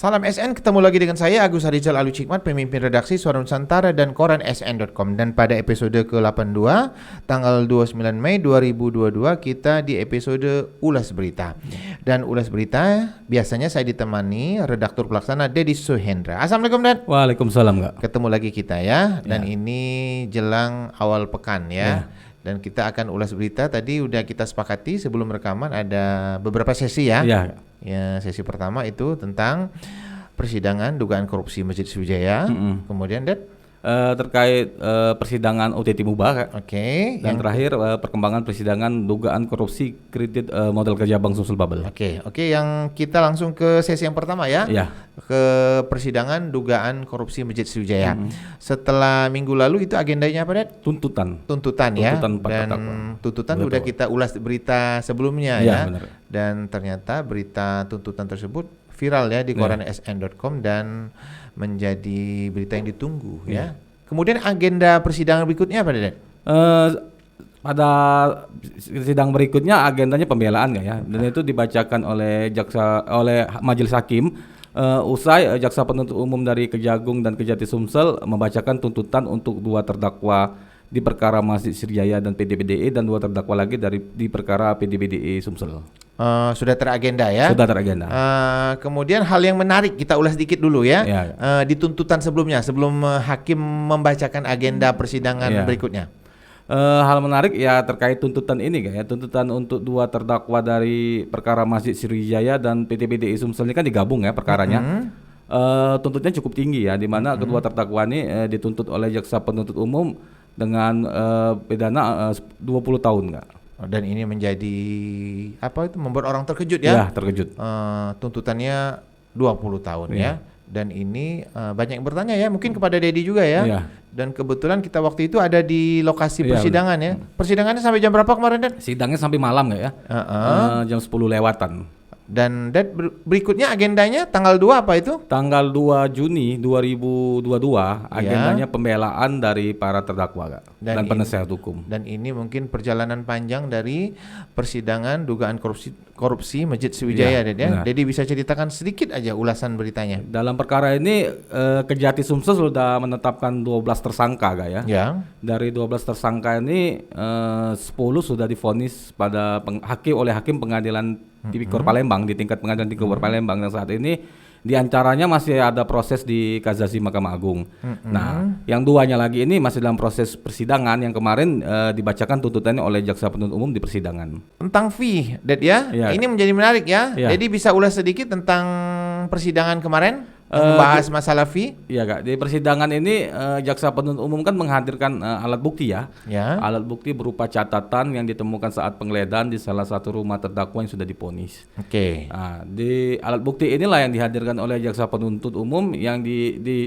Salam SN, ketemu lagi dengan saya Agus Harijal Alucikmat, pemimpin redaksi Suara Nusantara dan koran SN.com. Dan pada episode ke-82 tanggal 29 Mei 2022 kita di episode Ulas Berita. Dan Ulas Berita biasanya saya ditemani redaktur pelaksana Dedi Suhendra. Assalamualaikum Dan. Waalaikumsalam Kak. Ketemu lagi kita ya. Dan ini jelang awal pekan ya. Dan kita akan ulas berita. Tadi udah kita sepakati sebelum rekaman ada beberapa sesi ya. Ya, sesi pertama itu tentang persidangan dugaan korupsi Masjid Sriwijaya. Kemudian terkait persidangan OTT Mubah. Oke. Dan terakhir perkembangan persidangan dugaan korupsi kredit modal kerja Bank Sumsel Bubble. Oke, yang kita langsung ke sesi yang pertama ya. Ke persidangan dugaan korupsi Masjid Sriwijaya. Setelah minggu lalu itu agendanya apa, Det? Tuntutan ya. Dan tuntutan udah kita ulas berita sebelumnya ya. Benar. Dan ternyata berita tuntutan tersebut viral ya di koran SN.com dan menjadi berita yang ditunggu ya. Kemudian agenda persidangan berikutnya apa, Den? Pada sidang berikutnya agendanya pembelaan ya, dan itu dibacakan oleh majelis hakim. Usai jaksa penuntut umum dari Kejagung dan Kejati Sumsel membacakan tuntutan untuk dua terdakwa di perkara Masjid Sriwijaya dan PDBDE dan dua terdakwa lagi di perkara PDBDE Sumsel. Sudah teragenda ya? Sudah teragenda. Kemudian hal yang menarik kita ulas dikit dulu ya. Di tuntutan sebelumnya, sebelum hakim membacakan agenda persidangan berikutnya. Hal menarik ya terkait tuntutan ini ya, tuntutan untuk dua terdakwa dari perkara Masjid Sriwijaya dan PDBDE Sumsel ini kan digabung ya perkaranya. Tuntutnya cukup tinggi ya, di mana kedua terdakwa ini dituntut oleh jaksa penuntut umum dengan pidana 20 tahun Kak. Dan ini menjadi membuat orang terkejut ya? Ya, terkejut. Tuntutannya 20 tahun ya. Dan ini banyak yang bertanya ya, mungkin kepada Dedi juga ya. Dan kebetulan kita waktu itu ada di lokasi persidangan ya. Persidangannya sampai jam berapa kemarin, Dan? Sidangnya sampai malam ya. Jam 10 lewatan. Dan berikutnya agendanya tanggal 2 apa itu? Tanggal 2 Juni 2022 agendanya pembelaan dari para terdakwa Kak, dan penasehat hukum. Dan ini mungkin perjalanan panjang dari persidangan dugaan korupsi Masjid Sriwijaya ya. Jadi bisa ceritakan sedikit aja ulasan beritanya. Dalam perkara ini Kejati Sumsel sudah menetapkan 12 tersangka Kak ya. Dari 12 tersangka ini 10 sudah divonis oleh hakim pengadilan Tipikor Palembang di tingkat pengadilan Tipikor Palembang, dan saat ini diantaranya masih ada proses di Kasasi Mahkamah Agung. Nah, yang duanya lagi ini masih dalam proses persidangan yang kemarin dibacakan tuntutannya oleh jaksa penuntut umum di persidangan. Tentang fee, Ded ya. Ini menjadi menarik ya. Jadi bisa ulas sedikit tentang persidangan kemarin? Membahas masalah fee? Iya Kak, di persidangan ini jaksa penuntut umum kan menghadirkan alat bukti ya. Alat bukti berupa catatan yang ditemukan saat penggeledahan di salah satu rumah terdakwa yang sudah divonis. Nah, di alat bukti inilah yang dihadirkan oleh jaksa penuntut umum yang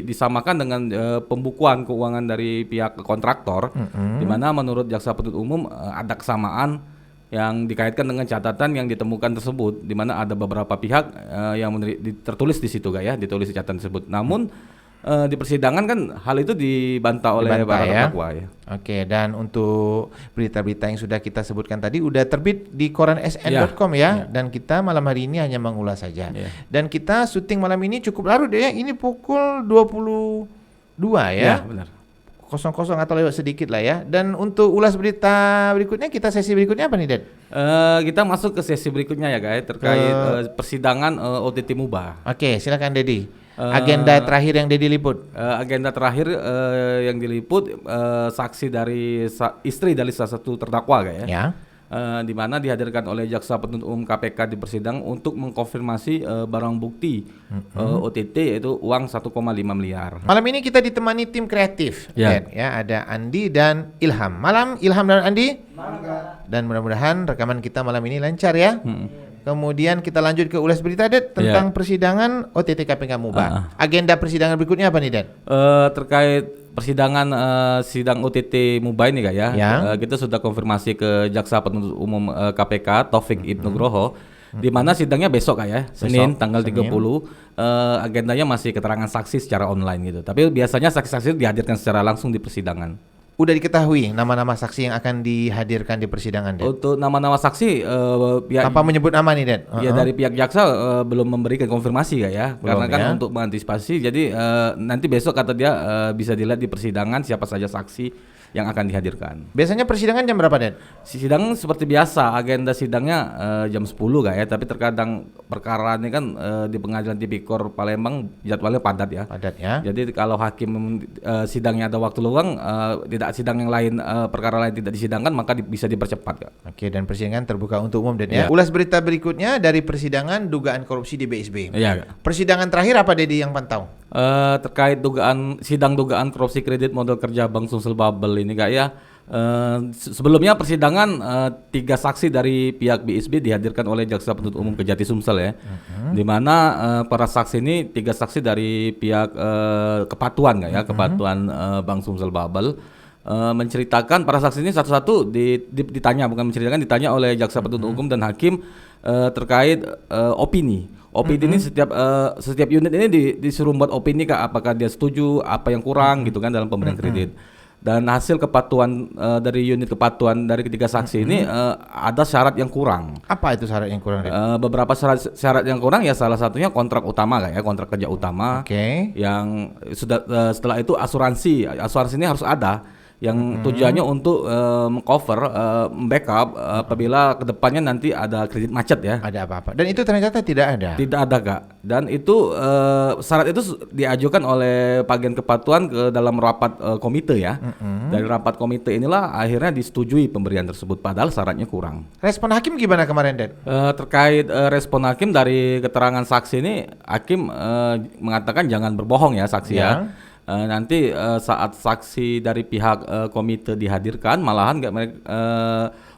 disamakan dengan pembukuan keuangan dari pihak kontraktor, di mana menurut jaksa penuntut umum ada kesamaan yang dikaitkan dengan catatan yang ditemukan tersebut, di mana ada beberapa pihak yang tertulis di situ ya, ditulis di catatan tersebut. Namun di persidangan kan hal itu dibantah oleh para terdakwa ya. Dan untuk berita-berita yang sudah kita sebutkan tadi udah terbit di koran SN.com ya. Dan kita malam hari ini hanya mengulas saja. Dan kita syuting malam ini cukup larut ya. Ini pukul 22 ya. Benar. Kosong atau lewat sedikit lah ya. Dan untuk ulas berita berikutnya, sesi berikutnya apa nih, Ded? Kita masuk ke sesi berikutnya ya guys, terkait persidangan OTT Mubah. Silakan Dedi. Agenda terakhir yang Dedi liput. Agenda terakhir yang diliput saksi dari istri dari salah satu terdakwa ya. Di mana dihadirkan oleh jaksa penuntut umum KPK di persidangan untuk mengkonfirmasi barang bukti OTT, yaitu uang 1,5 miliar. Malam ini kita ditemani tim kreatif ya, ada Andi dan Ilham. Malam Ilham dan Andi. Dan mudah-mudahan rekaman kita malam ini lancar ya. Kemudian kita lanjut ke ulas berita, Det, tentang persidangan OTT KPK Mubah. Agenda persidangan berikutnya apa nih, Det? Terkait persidangan sidang OTT Mubah ini Kak ya. Kita sudah konfirmasi ke jaksa penuntut umum KPK Taufik Ibnu Nugroho, di mana sidangnya besok Kak ya, Senin tanggal 30. Agendanya masih keterangan saksi secara online gitu. Tapi biasanya saksi-saksi dihadirkan secara langsung di persidangan. Udah diketahui nama-nama saksi yang akan dihadirkan di persidangan, Den? Untuk nama-nama saksi pihak tanpa menyebut nama nih, Den. Ya dari pihak jaksa belum memberikan konfirmasi ya. Belum, Karena kan ya, untuk mengantisipasi, jadi nanti besok kata dia bisa dilihat di persidangan siapa saja saksi yang akan dihadirkan. Biasanya persidangan jam berapa, Den? Sidang seperti biasa, agenda sidangnya jam 10 ya, tapi terkadang perkara ini kan di Pengadilan Tipikor Palembang jadwalnya padat ya. Padat ya. Jadi kalau hakim sidangnya ada waktu luang, tidak sidang yang lain, perkara lain tidak disidangkan, maka bisa dipercepat ya. Oke, dan persidangan terbuka untuk umum, Den ya. Ulas berita berikutnya dari persidangan dugaan korupsi di BSB. Iya. Persidangan terakhir apa, Dedi, yang pantau? Terkait sidang dugaan korupsi kredit modal kerja Bank Sumsel Bubble ini Kak ya. Sebelumnya persidangan 3 saksi dari pihak BSB dihadirkan oleh Jaksa Penuntut Umum Kejati Sumsel ya. Di mana para saksi ini 3 saksi dari pihak Kepatuan Kak ya, Kepatuan Bank Sumsel Bubble. Menceritakan para saksi ini satu-satu ditanya, bukan menceritakan, ditanya oleh Jaksa Penuntut Umum dan hakim terkait opini. Opini ini setiap unit ini disuruh buat opini Kak, apakah dia setuju, apa yang kurang gitu kan dalam pemberian kredit. Dan hasil kepatuhan dari unit kepatuhan dari ketiga saksi ini ada syarat yang kurang. Apa itu syarat yang kurang? Beberapa syarat yang kurang ya, salah satunya kontrak utama Kak ya, kontrak kerja utama. Yang sudah setelah itu asuransi ini harus ada, yang tujuannya untuk mengcover, backup apabila kedepannya nanti ada kredit macet ya. Ada apa-apa. Dan itu ternyata tidak ada. Tidak ada Kak. Dan itu syarat itu diajukan oleh Bagian Kepatuan ke dalam rapat komite ya. Dari rapat komite inilah akhirnya disetujui pemberian tersebut, padahal syaratnya kurang. Respon hakim gimana kemarin, Den? Terkait respon hakim dari keterangan saksi ini, hakim mengatakan jangan berbohong ya saksi ya. Nanti saat saksi dari pihak komite dihadirkan, malahan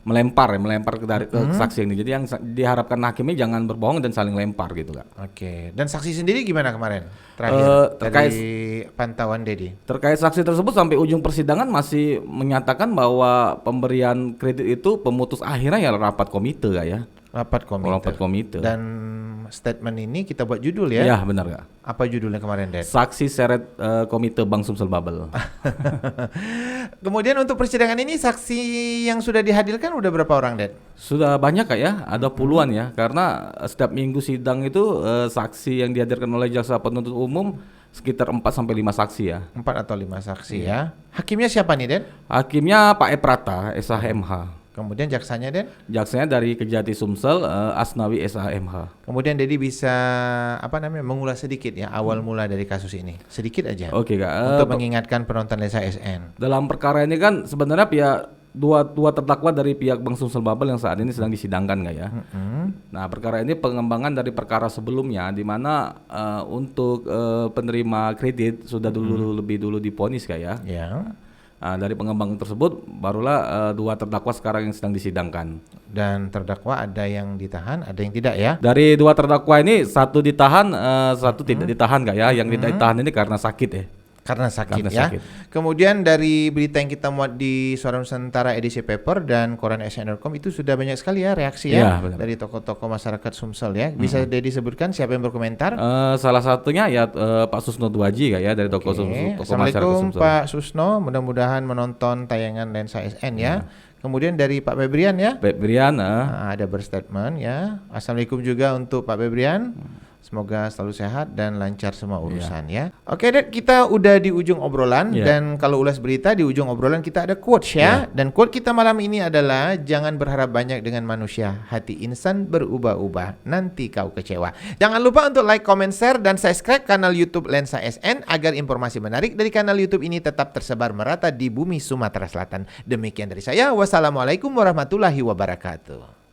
melempar ke saksi ini. Jadi yang diharapkan hakimnya jangan berbohong dan saling lempar gitu Kak. Oke. Dan saksi sendiri gimana kemarin? Terakhir terkait dari pantauan Dedi. Terkait saksi tersebut sampai ujung persidangan masih menyatakan bahwa pemberian kredit itu pemutus akhirnya ya rapat komite Kak ya. Rapat komite. Dan statement ini kita buat judul ya? Iya benar Kak. Apa judulnya kemarin, Den? Saksi seret komite Bank Sumsel Bubble. Kemudian untuk persidangan ini saksi yang sudah dihadirkan udah berapa orang, Den? Sudah banyak Kak ya, ada puluhan ya. Karena setiap minggu sidang itu saksi yang dihadirkan oleh Jaksa Penuntut Umum sekitar 4 sampai 5 saksi ya. 4 atau 5 saksi ya. Hakimnya siapa nih, Den? Hakimnya Pak Eprata, SHMH. Kemudian jaksanya, Den? Jaksanya dari Kejati Sumsel, Asnawi SHMH. Kemudian Dedi bisa mengulas sedikit ya awal mula dari kasus ini, sedikit aja. Oke Kak. Untuk mengingatkan penonton Lensa SN. Dalam perkara ini kan sebenarnya dua terdakwa dari pihak Bank Sumsel Bubble yang saat ini sedang disidangkan Kak ya. Nah perkara ini pengembangan dari perkara sebelumnya, di mana untuk penerima kredit sudah lebih dulu diponis Kak ya. Nah, dari pengembangan tersebut barulah 2 terdakwa sekarang yang sedang disidangkan. Dan terdakwa ada yang ditahan, ada yang tidak ya? Dari 2 terdakwa ini 1 ditahan, 1 tidak ditahan Kak ya. Yang tidak ditahan ini karena sakit ya. Karena sakit ya. Kemudian dari berita yang kita muat di Suara Nusantara edisi paper dan koran SN.com itu sudah banyak sekali ya reaksi ya dari tokoh-tokoh masyarakat Sumsel ya. Bisa Dedi sebutkan siapa yang berkomentar? Salah satunya ya Pak Susno Duaji ya dari tokoh Sumsel. Assalamualaikum Pak Susno, mudah-mudahan menonton tayangan Lensa SN ya. Kemudian dari Pak Febrian ya. Febrian ada berstatement ya. Assalamualaikum juga untuk Pak Febrian. Semoga selalu sehat dan lancar semua urusan ya. Oke, Dek, kita udah di ujung obrolan dan kalau ulas berita di ujung obrolan kita ada quotes ya. Dan quote kita malam ini adalah jangan berharap banyak dengan manusia, hati insan berubah-ubah, nanti kau kecewa. Jangan lupa untuk like, comment, share dan subscribe kanal YouTube Lensa SN agar informasi menarik dari kanal YouTube ini tetap tersebar merata di bumi Sumatera Selatan. Demikian dari saya. Wassalamualaikum warahmatullahi wabarakatuh.